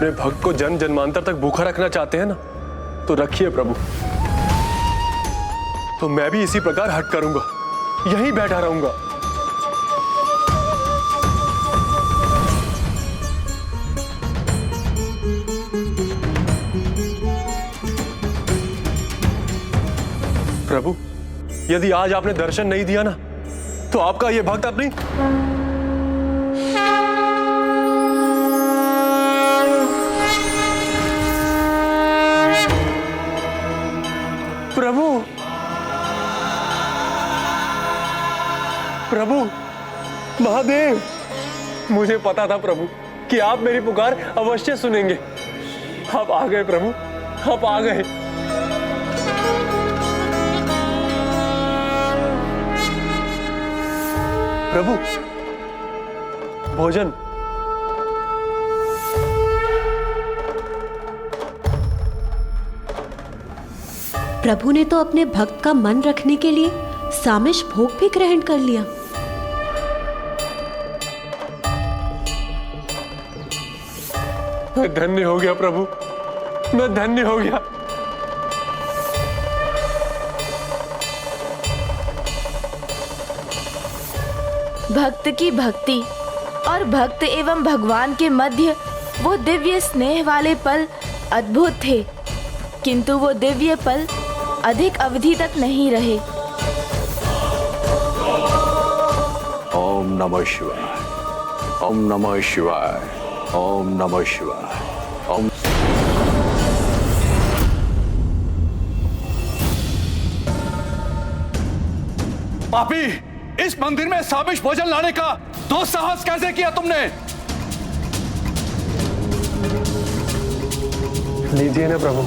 अपने भक्त को जन्म जन्मांतर तक भूखा रखना चाहते हैं ना, तो रखिए प्रभु। तो मैं भी इसी प्रकार हट करूंगा, यहीं बैठा रहूंगा। प्रभु, यदि आज आपने दर्शन नहीं दिया ना, तो आपका यह भक्त अपनी प्रभु प्रभु महादेव, मुझे पता था प्रभु कि आप मेरी पुकार अवश्य सुनेंगे। आप आ गए प्रभु, आप आ गए। प्रभु, भोजन। प्रभु ने तो अपने भक्त का मन रखने के लिए सामिष भोग भी ग्रहण कर लिया। मैं धन्य हो गया प्रभु, मैं धन्य हो गया। भक्त की भक्ति और भक्त एवं भगवान के मध्य वो दिव्य स्नेह वाले पल अद्भुत थे, किंतु वो दिव्य पल अधिक अवधि तक नहीं रहे। ओम नमः शिवाय, ओम नमः शिवाय, ओम नमः शिवाय, ओम। पापी, इस मंदिर में सामिष भोजन लाने का दुस्साहस कैसे किया तुमने? लीजिए ना प्रभु।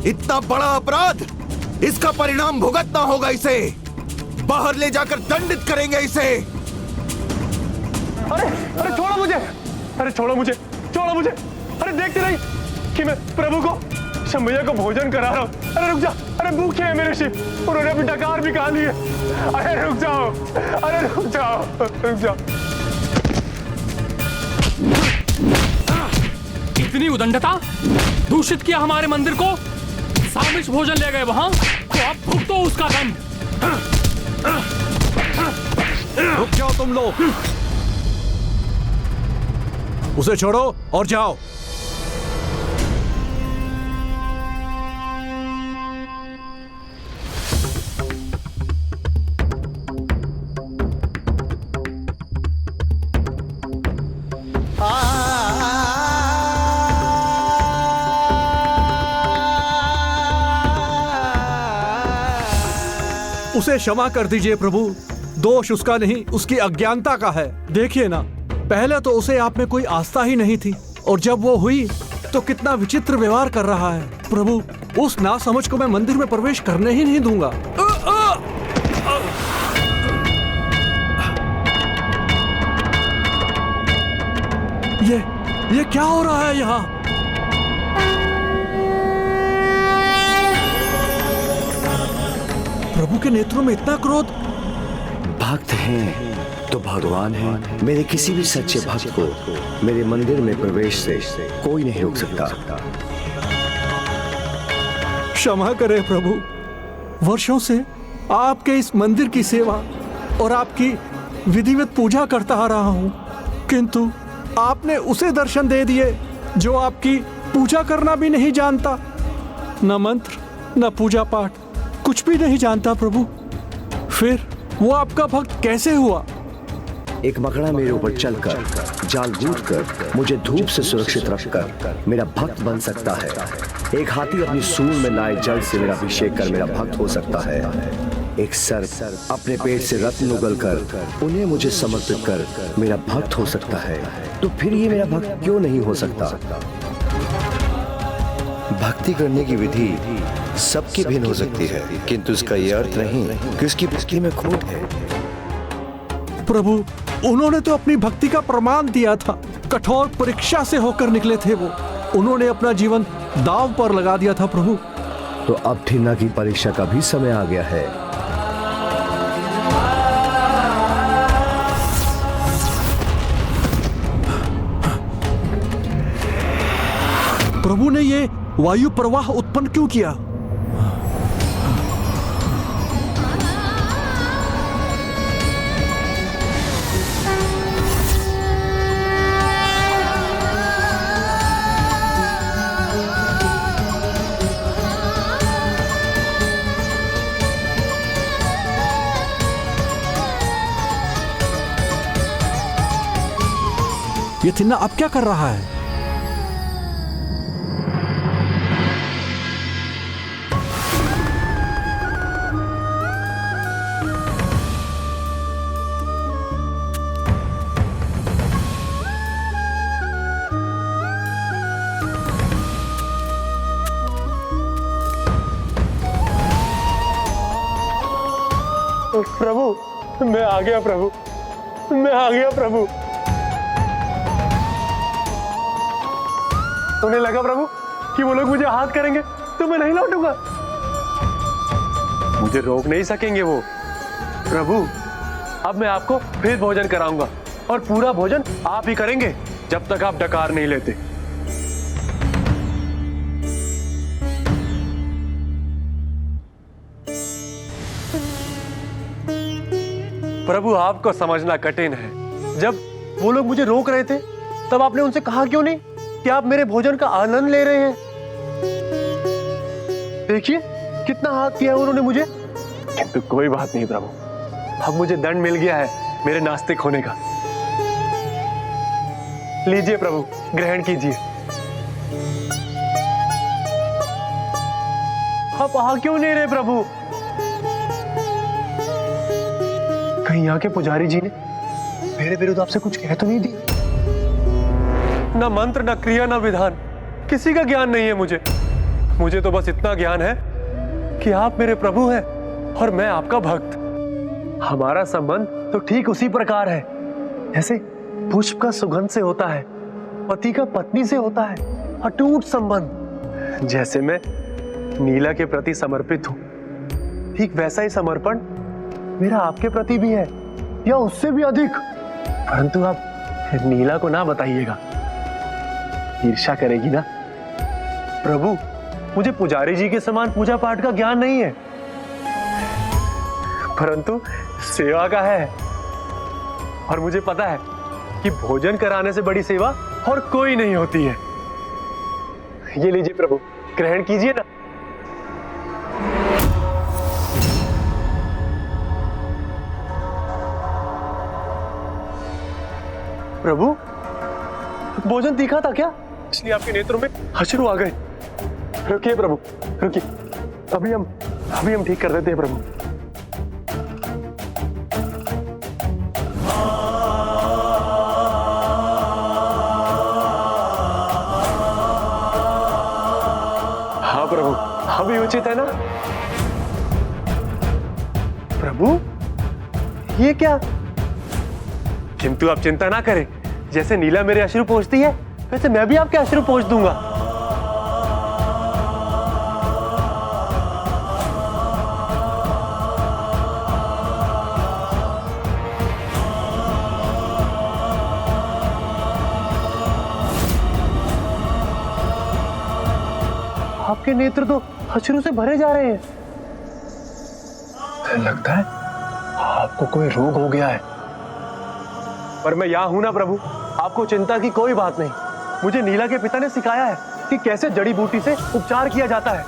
इतना बड़ा अपराध, इसका परिणाम भुगतना होगा इसे। बाहर ले जाकर दंडित करेंगे इसे। अरे छोड़ो मुझे, अरे छोड़ो मुझे, छोड़ो मुझे। अरे देखते नहीं कि मैं प्रभु को, शंभैया को भोजन करा रहा हूँ। अरे रुक जा, अरे भूखे हैं मेरे शिव, उन्होंने अपनी डकार भी खा ली है। अरे रुक जाओ, अरे रुक जाओ, रुक जाओ। इतनी उदंडता, दूषित किया हमारे मंदिर को, सामिष भोजन ले गए वहां, तो अब भुगतो उसका दंड। रुक जाओ तुम लोग, उसे छोड़ो और जाओ। उसे क्षमा कर दीजिए प्रभु, दोष उसका नहीं, उसकी अज्ञानता का है। देखिए ना, पहले तो उसे आप में कोई आस्था ही नहीं थी, और जब वो हुई तो कितना विचित्र व्यवहार कर रहा है। प्रभु, उस नासमझ को मैं मंदिर में प्रवेश करने ही नहीं दूंगा। ये क्या हो रहा है यहाँ? प्रभु के नेत्रों में इतना क्रोध। भक्त हैं तो भगवान हैं। मेरे किसी भी सच्चे भक्त को मेरे मंदिर में प्रवेश से कोई नहीं रोक सकता। क्षमा करें प्रभु, वर्षों से आपके इस मंदिर की सेवा और आपकी विधिवत पूजा करता आ रहा हूं, किंतु आपने उसे दर्शन दे दिए जो आपकी पूजा करना भी नहीं जानता, न मंत्र न पूजा पाठ, कुछ भी नहीं जानता प्रभु। फिर वो आपका भक्त कैसे हुआ? एक मकड़ा मेरे ऊपर चलकर, जाल बूझकर, मुझे धूप से सुरक्षित रखकर मेरा भक्त बन सकता है। एक हाथी अपनी सूंड में लाए जल से मेरा अभिषेक कर मेरा भक्त हो सकता है। एक सर्प अपने पेट से रत्न उगलकर उन्हें मुझे समर्पित कर मेरा भक्त हो सकता है। तो फिर ये मेरा भक्त क्यों नहीं हो सकता? भक्ति करने की विधि सबकी भिन्न हो सकती है, किंतु इसका यह अर्थ नहीं कि उसकी भक्ति में खोट है। प्रभु, उन्होंने तो अपनी भक्ति का प्रमाण दिया था। कठोर परीक्षा से होकर निकले थे वो। उन्होंने अपना जीवन दांव पर लगा दिया था प्रभु। तो अब ठिन्ना की परीक्षा का भी समय आ गया है। प्रभु ने ये वायु प्रवाह उत्पन्न क्यों किया? ये थिन्ना अब क्या कर रहा है? प्रभु, मैं आ गया प्रभु, मैं आ गया प्रभु। उन्हें लगा प्रभु कि वो लोग मुझे हाथ करेंगे तो मैं नहीं लौटूंगा। मुझे रोक नहीं सकेंगे वो। प्रभु, अब मैं आपको फिर भोजन कराऊंगा और पूरा भोजन आप ही करेंगे जब तक आप डकार नहीं लेते। प्रभु, आपको समझना कठिन है। जब वो लोग मुझे रोक रहे थे तब आपने उनसे कहा क्यों नहीं कि आप मेरे भोजन का आनंद ले रहे हैं? देखिए कितना हाथ किया उन्होंने मुझे। किंतु कोई बात नहीं प्रभु, अब मुझे दंड मिल गया है मेरे नास्तिक होने का। लीजिए प्रभु, ग्रहण कीजिए। आप आ क्यों नहीं रहे प्रभु? कहीं यहाँ के पुजारी जी ने मेरे विरुद्ध आपसे कुछ कह तो नहीं दिया? ना मंत्र, ना क्रिया, ना विधान, किसी का ज्ञान नहीं है मुझे। मुझे तो बस इतना ज्ञान है कि आप मेरे प्रभु हैं और मैं आपका भक्त। हमारा संबंध तो ठीक उसी प्रकार है जैसे पुष्प का सुगंध से होता है, पति का पत्नी से होता है, अटूट संबंध। जैसे मैं नीला के प्रति समर्पित हूं, ठीक वैसा ही समर्पण मेरा आपके प्रति भी है, या उससे भी अधिक। परंतु आप नीला को ना बताइएगा, ईर्ष्या करेगी ना। प्रभु, मुझे पुजारी जी के समान पूजा पाठ का ज्ञान नहीं है, परंतु सेवा का है। और मुझे पता है कि भोजन कराने से बड़ी सेवा और कोई नहीं होती है। ये लीजिए प्रभु, ग्रहण कीजिए ना। प्रभु, भोजन तीखा था क्या, इसलिए आपके नेत्रों में अश्रु आ गए? रुकिए प्रभु, रुकिए, अभी हम ठीक कर देते हैं प्रभु। हाँ प्रभु, अभी उचित है ना? प्रभु, ये क्या? किंतु आप चिंता ना करें, जैसे नीला मेरे अश्रु पोंछती है वैसे मैं भी आपके अश्रु पोंछ दूंगा। आपके नेत्र तो अश्रु से भरे जा रहे हैं। लगता है आपको कोई रोग हो गया है। पर मैं यहां हूं ना प्रभु, आपको चिंता की कोई बात नहीं। मुझे नीला के पिता ने सिखाया है कि कैसे जड़ी बूटी से उपचार किया जाता है।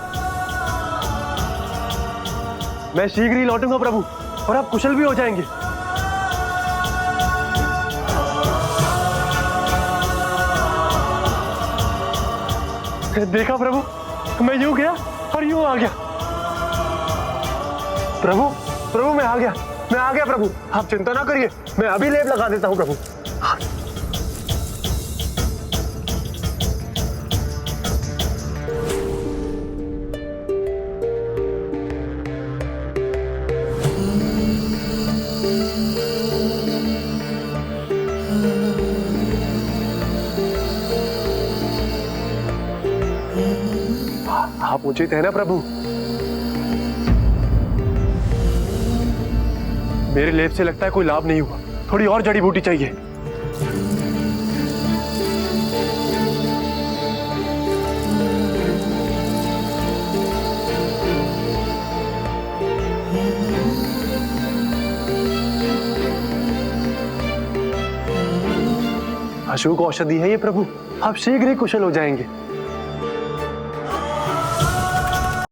मैं शीघ्र ही लौटूंगा प्रभु, और आप कुशल भी हो जाएंगे। देखा प्रभु, मैं यूं गया और यूं आ गया। प्रभु, मैं आ गया प्रभु, आप चिंता ना करिए, मैं अभी लेप लगा देता हूं प्रभु। आप उचित है ना प्रभु? मेरे लेप से लगता है कोई लाभ नहीं हुआ, थोड़ी और जड़ी बूटी चाहिए। अशुभ औषधि है ये प्रभु, आप शीघ्र ही कुशल हो जाएंगे।